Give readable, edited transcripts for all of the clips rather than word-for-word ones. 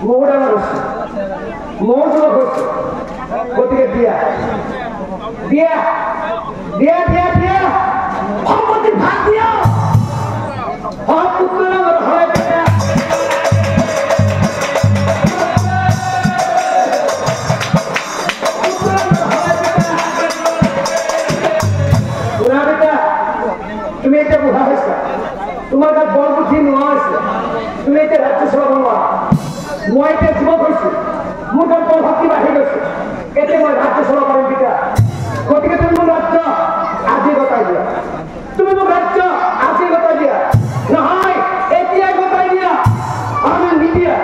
মৌটা মানুষ মৌ তোমার করছে গতিকে দিয়া দিয়া দিয়া দিয়া দিয়া সম্পত্তি ভাগ দিয়া পুত্র হয় তুমি এটা বুঝা হয়েছে তোমার কাছে বড় বুদ্ধি নেওয়া হয়েছে তুমি এটা রাজ্য সেবা বলবা মই এটা যুবক হয়েছি মোৰ কাছে বড় ভক্তি বাঢ়ি গৈছে এতে মই ৰাজ্য সেবা কৰিম পিতা গতিকে তুমি মোৰ ৰাজ্য আজি গতাই দিয়া তুমি মোৰ ৰাজ্য আজি গতাই দিয়া নহয় এতিয়া গতাই দিয়া আমি নিদিয়া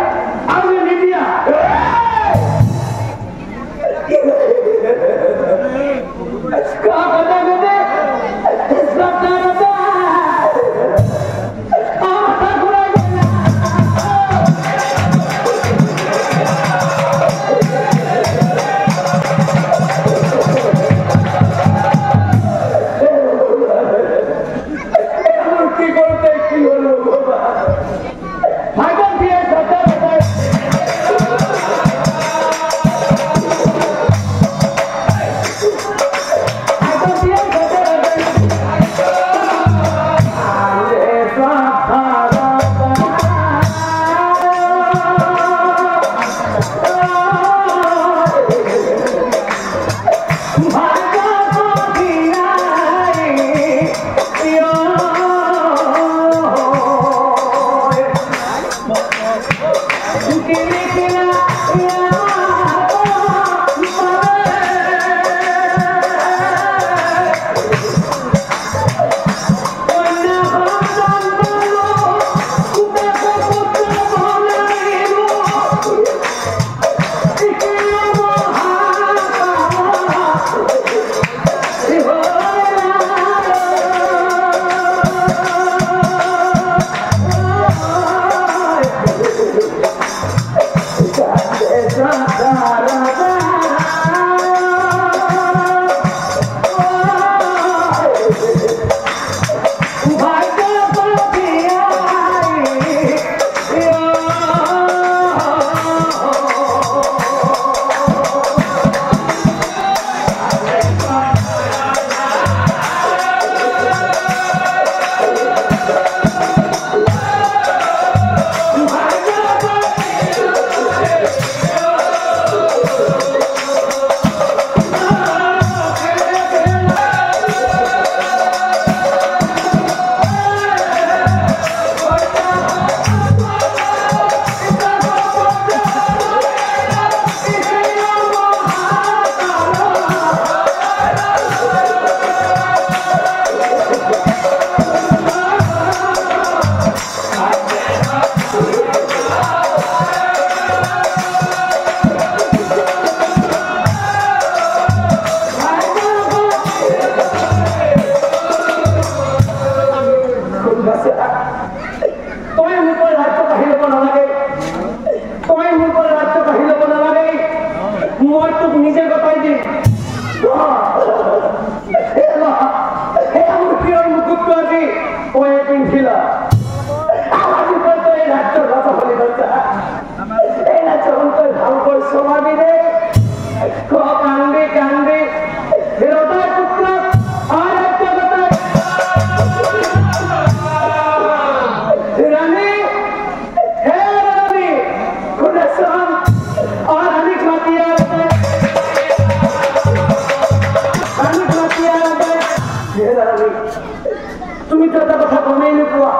তুমি তো এটা কথা গমেই নোপোৱা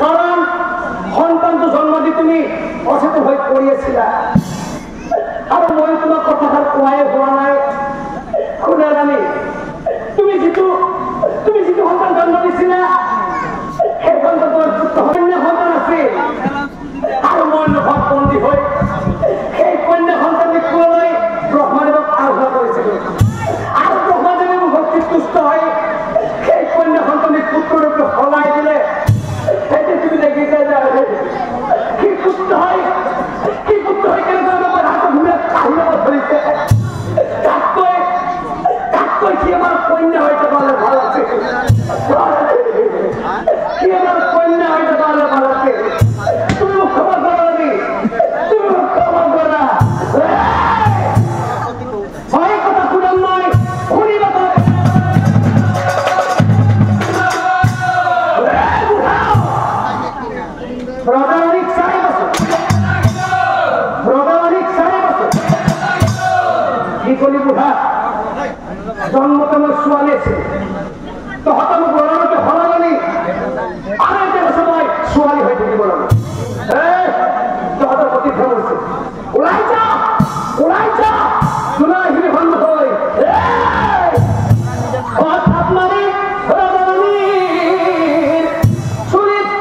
কাৰণ সন্তানটো জন্ম দি তুমি অচেতন হৈ পৰি আছিলা আৰু মই তোমাক কথাষাৰ কোৱাই হোৱা নাই শুনা ৰাণী তুমি যিটো সন্তান জন্ম দিছিলা সেই সন্তান তোমাৰ কন্যা সন্তান আছিল আৰু মই ঘৰত বন্দী হৈ সেই কন্যা সন্তান দেখুৱালৈ ব্ৰহ্মাদেৱক আৰাধনা কৰিছিলো আৰু ব্ৰহ্মাদেৱে মোৰ ভক্তিত তুষ্ট হৈ সেই কন্যা সন্তানিক পুত্ৰৰূপে সলাই দিলে সেইটো তুমি দেখিছা যে কি পুত্ৰ হয় কেনেকুৱা হাতত ঘূৰে আহিব ধৰিছে তাতকৈ কি আমাৰ কন্যা হৈ যাবলৈ ভাল আছে কি আমাৰ কন্যা হৈ যাবলৈ ভাল আছে তুমি মোক খবৰ পাব লাগি তুমি কি কলি বুঢ়া জন্মতে মই ছোৱালী আছিল তহঁতে মোক ল'ৰালৈকে সলালি আৰু এতিয়া কৈছে মই ছোৱালী হৈ থাকিব লাগে তহঁতৰ প্ৰতি ফেম হৈছে ওলাই যা চোলা আহিবি সন্মুখ হৈ থাপ মাৰি চুলিত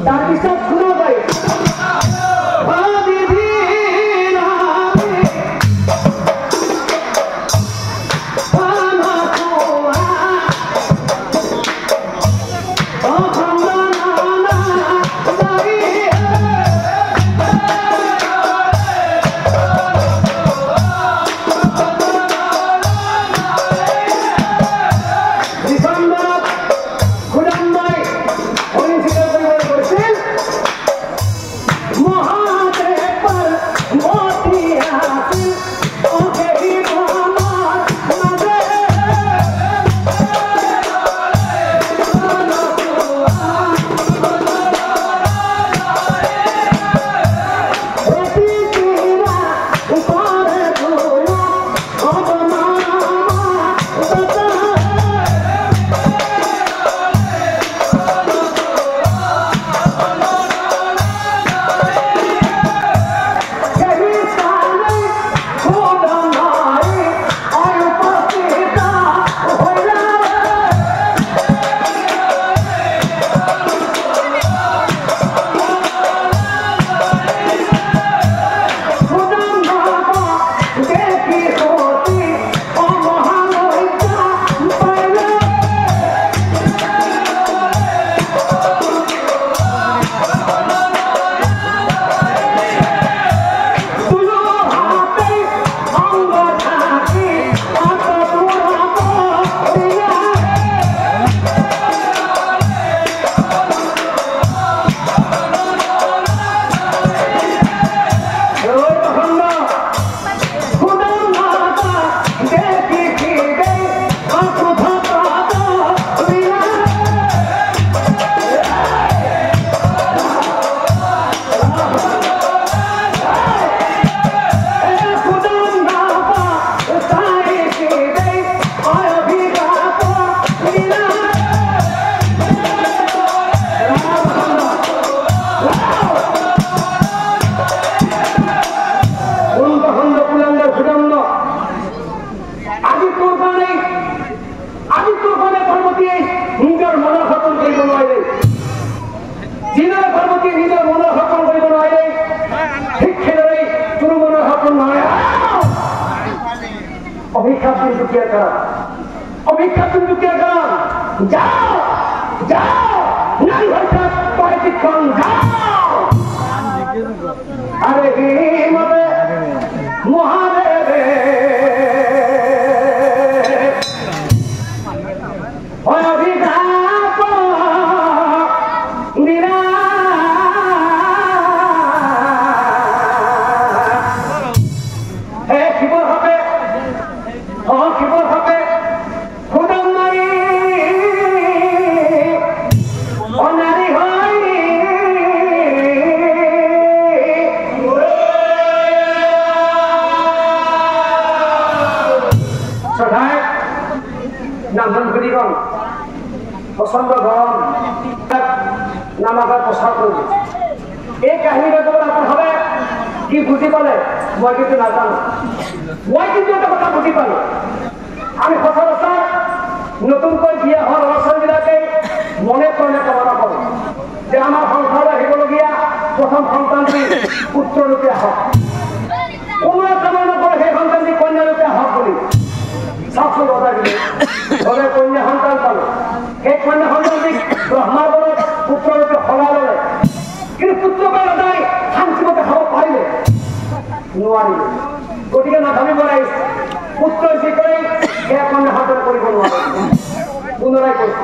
Tapi অভিক্ষাপ দুটুকিয়া কারণ অভিক্ষাপ দুটুকিয়া কারণ যাও যাও নাই হইতা পয়টিক্ষণ যাও আরে হিমবে মহাদেবে অভিঘাত দিনা খিবর হবে খিবর হবে খুদম নারী অনারী হয় সদায় নামজন ঘুরিগণ প্রচন্ড গরম নামাগার প্রসার করবে এই কাহিনীটা যখন আপনার হবে কি বুঝি পালে মই কিন্তু নাজানো মই কিন্তু এটা কথা বুঝি পালো আমি সচৰাচৰ নতুনকৈ বিয়া হোৱা ল'ৰা ছোৱালীবিলাকে মনে প্ৰাণে কামনা কৰে যে আমাৰ সংসাৰত আহিবলগীয়া প্ৰথম সন্তানটি পুত্ৰৰূপে আহক কোনোৱে কামনা নকৰে সেই সন্তানটি কন্যাৰূপে আহক বুলি চাওকচোন ৰজাগিৰি ৰজাই কন্যা সন্তান পালে সেই কন্যা সন্তানটিক ব্ৰহ্মাৰ বলত পুত্ৰৰূপে সলাই ল'লে কিন্তু পুত্ৰকে ৰজাই শান্তিমতে খাব পাৰিলে নোৱাৰিলে গতিকে নাভাবিব লাগিছে পুত্ৰ যি কৰে সেয়া কন্যা সন্তান কৰিব নোৱাৰে পুনৰাই কৈছে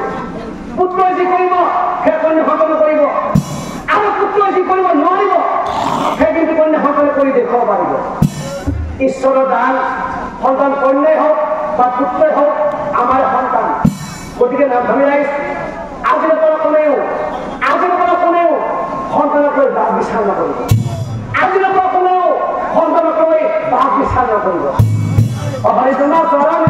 পুত্ৰ যি কৰিব সেয়া কন্যা সন্তান কৰিব আৰু পুত্ৰ যি কৰিব নোৱাৰিব সেই কিন্তু কন্যা সন্তান কৰি দেখুৱাব পাৰিব ঈশ্বৰৰ দান সন্তান কন্যাই হওক বা পুত্ৰই হওক আমাৰ সন্তান গতিকে নাভাবি লাগিছে আজিৰ পৰা কোনেও সন্তানক লৈ বাক বিচাৰ নকৰিব আজিৰ পৰা কোনেও সন্তানক লৈ বাক বিচাৰ নকৰিব অহৰিজনা চৰণ